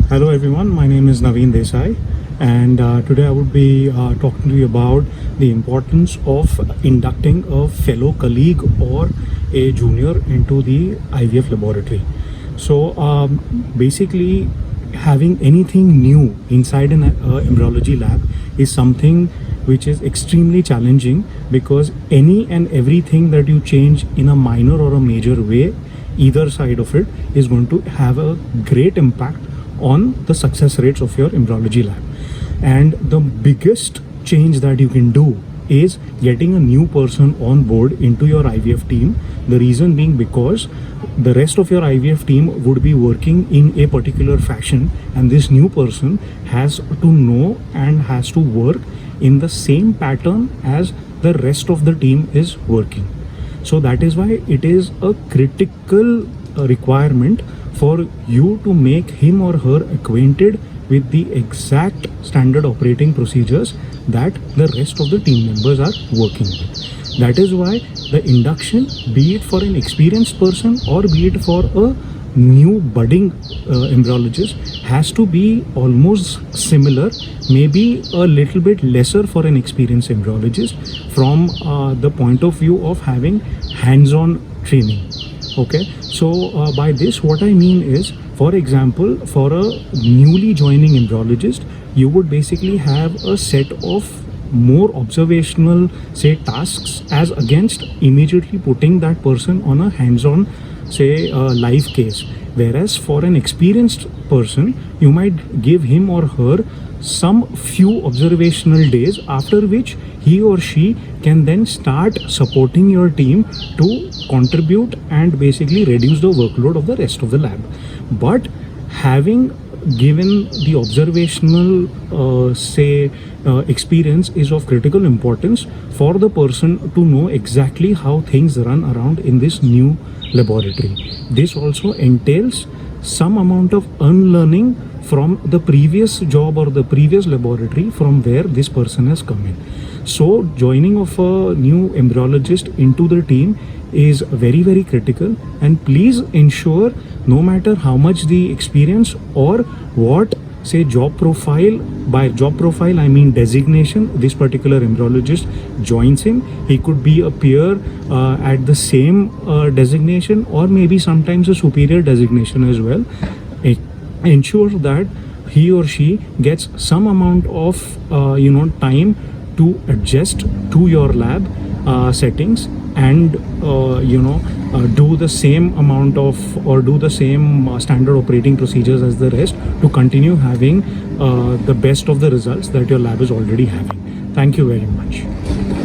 Hello everyone, my name is Naveen Desai, and today I would be talking to you about the importance of inducting a fellow colleague or a junior into the IVF laboratory. So basically, having anything new inside an embryology lab is something which is extremely challenging, because any and everything that you change in a minor or a major way, either side of it, is going to have a great impact on the success rates of your embryology lab. And the biggest change that you can do is getting a new person on board into your IVF team. The reason being because the rest of your IVF team would be working in a particular fashion, and this new person has to know and has to work in the same pattern as the rest of the team is working. So that is why it is a critical requirement for you to make him or her acquainted with the exact standard operating procedures that the rest of the team members are working with. That is why the induction, be it for an experienced person or be it for a new budding embryologist, has to be almost similar, maybe a little bit lesser for an experienced embryologist, from the point of view of having hands-on training. Okay, so by this what I mean is, for example, for a newly joining embryologist, you would basically have a set of more observational, say, tasks as against immediately putting that person on a hands-on, say, live case. Whereas for an experienced person, you might give him or her some few observational days, after which he or she can then start supporting your team to contribute and basically reduce the workload of the rest of the lab. But having given the observational experience is of critical importance for the person to know exactly how things run around in this new laboratory. This also entails some amount of unlearning from the previous job or the previous laboratory from where this person has come in. So joining of a new embryologist into the team is very, very critical, and please ensure, no matter how much the experience or what, say, job profile, by job profile I mean designation, this particular embryologist joins in. He could be a peer at the same designation, or maybe sometimes a superior designation as well. Ensure that he or she gets some amount of time to adjust to your lab settings, and do the same amount of, or do the same standard operating procedures as the rest, to continue having the best of the results that your lab is already having. Thank you very much.